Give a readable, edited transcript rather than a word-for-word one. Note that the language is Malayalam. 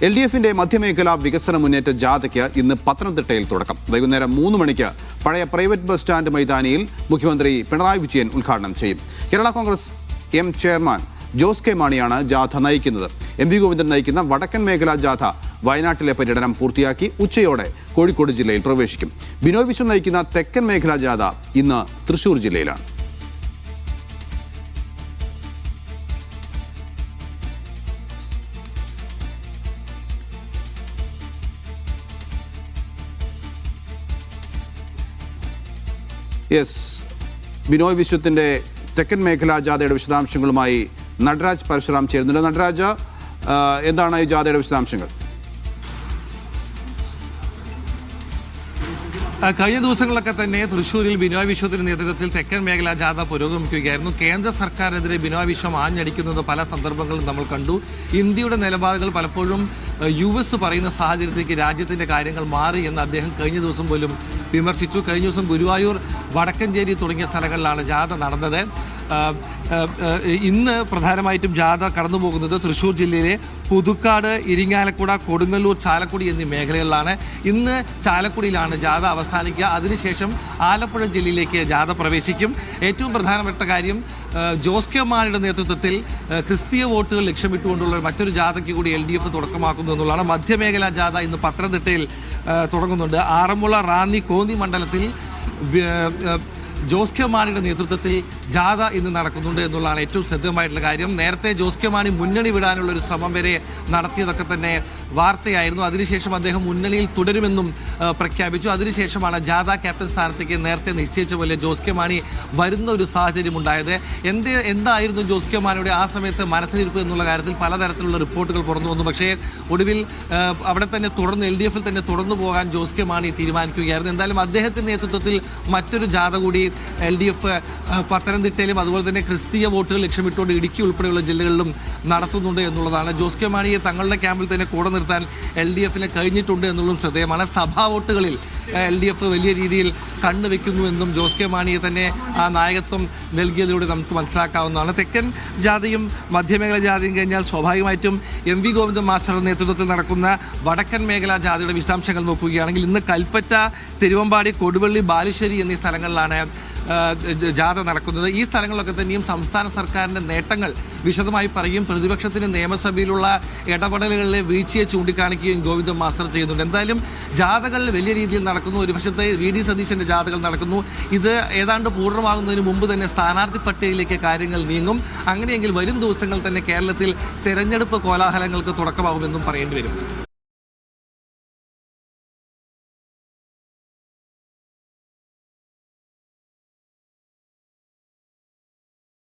LDFിന്റെ മധ്യമേഖലാ വികസന മുന്നേറ്റ ജാഥയ്ക്ക് ഇന്ന് പത്തനംതിട്ടയിൽ തുടക്കം. വൈകുന്നേരം 3 മണിക്ക് പഴയ പ്രൈവറ്റ് ബസ് സ്റ്റാൻഡ് മൈതാനിയിൽ മുഖ്യമന്ത്രി പിണറായി വിജയൻ ഉദ്ഘാടനം ചെയ്യും. Kerala Congress M chairman Jose K മാണിയാണ് ജാഥ നയിക്കുന്നത്. MV ഗോവിന്ദൻ നയിക്കുന്ന വടക്കൻ മേഖലാ ജാഥ വയനാട്ടിലെ പര്യടനം പൂർത്തിയാക്കി ഉച്ചയോടെ കോഴിക്കോട് ജില്ലയിൽ പ്രവേശിക്കും. ബിനോയ് വിശ്വം നയിക്കുന്ന തെക്കൻ മേഖലാ ജാഥ ഇന്ന് തൃശൂർ ജില്ലയിലാണ്. ബിനോയ് വിശ്വത്തിന്റെ തെക്കൻ മേഖലാ ജാഥയുടെ വിശദാംശങ്ങളുമായി നടരാജ് പരശുറാം ചേരുന്നുണ്ട്. നടരാജ്, എന്താണ് ഈ ജാഥയുടെ വിശദാംശങ്ങൾ? കഴിഞ്ഞ ദിവസങ്ങളിലൊക്കെ തന്നെ തൃശ്ശൂരിൽ ബിനോയ് വിശ്വത്തിന്റെ നേതൃത്വത്തിൽ തെക്കൻ മേഖലാ ജാഥ പുരോഗമിക്കുകയായിരുന്നു. കേന്ദ്ര സർക്കാരിനെതിരെ ബിനോയ് വിശ്വം ആഞ്ഞടിക്കുന്നത് പല സന്ദർഭങ്ങളും നമ്മൾ കണ്ടു. ഇന്ത്യയുടെ നിലപാടുകൾ പലപ്പോഴും US പറയുന്ന സാഹചര്യത്തിലേക്ക് രാജ്യത്തിന്റെ കാര്യങ്ങൾ മാറി എന്ന് അദ്ദേഹം കഴിഞ്ഞ ദിവസം പോലും വിമർശിച്ചു. കഴിഞ്ഞ ദിവസം ഗുരുവായൂർ, വടക്കഞ്ചേരി തുടങ്ങിയ സ്ഥലങ്ങളിലാണ് ജാഥ നടന്നത്. ഇന്ന് പ്രധാനമായിട്ടും ജാഥ കടന്നുപോകുന്നത് തൃശ്ശൂർ ജില്ലയിലെ പുതുക്കാട്, ഇരിങ്ങാലക്കുട, കൊടുങ്ങല്ലൂർ, ചാലക്കുടി എന്നീ മേഖലകളിലാണ്. ഇന്ന് ചാലക്കുടിയിലാണ് ജാഥ അവസാനിക്കുക. അതിനുശേഷം ആലപ്പുഴ ജില്ലയിലേക്ക് ജാഥ പ്രവേശിക്കും. ഏറ്റവും പ്രധാനപ്പെട്ട കാര്യം, ജോസ് കെ മാണിയുടെ നേതൃത്വത്തിൽ ക്രിസ്തീയ വോട്ടുകൾ ലക്ഷ്യമിട്ടുകൊണ്ടുള്ള മറ്റൊരു ജാഥയ്ക്ക് കൂടി LDF തുടക്കമാക്കുന്നു എന്നുള്ളതാണ്. മധ്യമേഖലാ ജാഥ ഇന്ന് പത്തനംതിട്ടയിൽ തുടങ്ങുന്നുണ്ട്. ആറന്മുള, റാന്നി, കോന്നി മണ്ഡലത്തിൽ ജോസ് കെ മാണിയുടെ നേതൃത്വത്തിൽ ജാഥ ഇന്ന് നടക്കുന്നുണ്ട് എന്നുള്ളതാണ് ഏറ്റവും ശ്രദ്ധേയമായിട്ടുള്ള കാര്യം. നേരത്തെ ജോസ് കെ മാണി മുന്നണി വിടാനുള്ള ഒരു ശ്രമം വരെ നടത്തിയതൊക്കെ തന്നെ വാർത്തയായിരുന്നു. അതിനുശേഷം അദ്ദേഹം മുന്നണിയിൽ തുടരുമെന്നും പ്രഖ്യാപിച്ചു. അതിനുശേഷമാണ് ജാഥ ക്യാപ്റ്റൻ സ്ഥാനത്തേക്ക് നേരത്തെ നിശ്ചയിച്ച പോലെ ജോസ് കെ മാണി വരുന്ന ഒരു സാഹചര്യം ഉണ്ടായത്. എന്തായിരുന്നു ജോസ് കെ മാണിയുടെ ആ സമയത്ത് മനസ്സിലിരിപ്പ് എന്നുള്ള കാര്യത്തിൽ പലതരത്തിലുള്ള റിപ്പോർട്ടുകൾ പുറന്നു വന്നു. പക്ഷേ ഒടുവിൽ അവിടെ തന്നെ തുടർന്ന് LDFിൽ തന്നെ തുടർന്നു പോകാൻ ജോസ് കെ മാണി തീരുമാനിക്കുകയായിരുന്നു. എന്തായാലും അദ്ദേഹത്തിന്റെ നേതൃത്വത്തിൽ മറ്റൊരു ജാഥ കൂടി LDF പത്തനംതിട്ടയിലും അതുപോലെ തന്നെ ക്രിസ്തീയ വോട്ടുകൾ ലക്ഷ്യമിട്ടുകൊണ്ട് ഇടുക്കി ഉൾപ്പെടെയുള്ള ജില്ലകളിലും നടത്തുന്നുണ്ട് എന്നുള്ളതാണ്. ജോസ് കെ മാണിയെ തങ്ങളുടെ ക്യാമ്പിൽ തന്നെ കൂടെ നിർത്താൻ LDFിന് കഴിഞ്ഞിട്ടുണ്ട് എന്നുള്ളതും ശ്രദ്ധേയമാണ്. സഭാ വോട്ടുകളിൽ LDF വലിയ രീതിയിൽ കണ്ണുവെക്കുന്നു എന്നും ജോസ് കെ മാണിയെ തന്നെ ആ നായകത്വം നൽകിയതിലൂടെ നമുക്ക് മനസ്സിലാക്കാവുന്നതാണ്. തെക്കൻ ജാഥയും മധ്യമേഖലാ ജാഥയും കഴിഞ്ഞാൽ സ്വാഭാവികമായിട്ടും MV ഗോവിന്ദൻ മാസ്റ്ററുടെ നേതൃത്വത്തിൽ നടക്കുന്ന വടക്കൻ മേഖലാ ജാഥയുടെ വിശദാംശങ്ങൾ നോക്കുകയാണെങ്കിൽ ഇന്ന് കൽപ്പറ്റ, തിരുവമ്പാടി, കൊടുവള്ളി, ബാലുശ്ശേരി എന്നീ സ്ഥലങ്ങളിലാണ് ജാഥ നടക്കുന്നത്. ഈ സ്ഥലങ്ങളിലൊക്കെ തന്നെയും സംസ്ഥാന സർക്കാരിൻ്റെ നേട്ടങ്ങൾ വിശദമായി പറയും. പ്രതിപക്ഷത്തിന് നിയമസഭയിലുള്ള ഇടപെടലുകളിലെ വീഴ്ചയെ ചൂണ്ടിക്കാണിക്കുകയും ഗോവിന്ദൻ മാസ്റ്റർ ചെയ്യുന്നുണ്ട്. എന്തായാലും ജാഥകൾ വലിയ രീതിയിൽ നടക്കുന്നു. ഒരു വശത്തെ VD സതീശൻ്റെ ജാഥകൾ നടക്കുന്നു. ഇത് ഏതാണ്ട് പൂർണ്ണമാകുന്നതിന് മുമ്പ് തന്നെ സ്ഥാനാർത്ഥി പട്ടികയിലേക്ക് കാര്യങ്ങൾ നീങ്ങും. അങ്ങനെയെങ്കിൽ വരും ദിവസങ്ങൾ തന്നെ കേരളത്തിൽ തെരഞ്ഞെടുപ്പ് കോലാഹലങ്ങൾക്ക് തുടക്കമാകുമെന്നും പറയേണ്ടി വരും.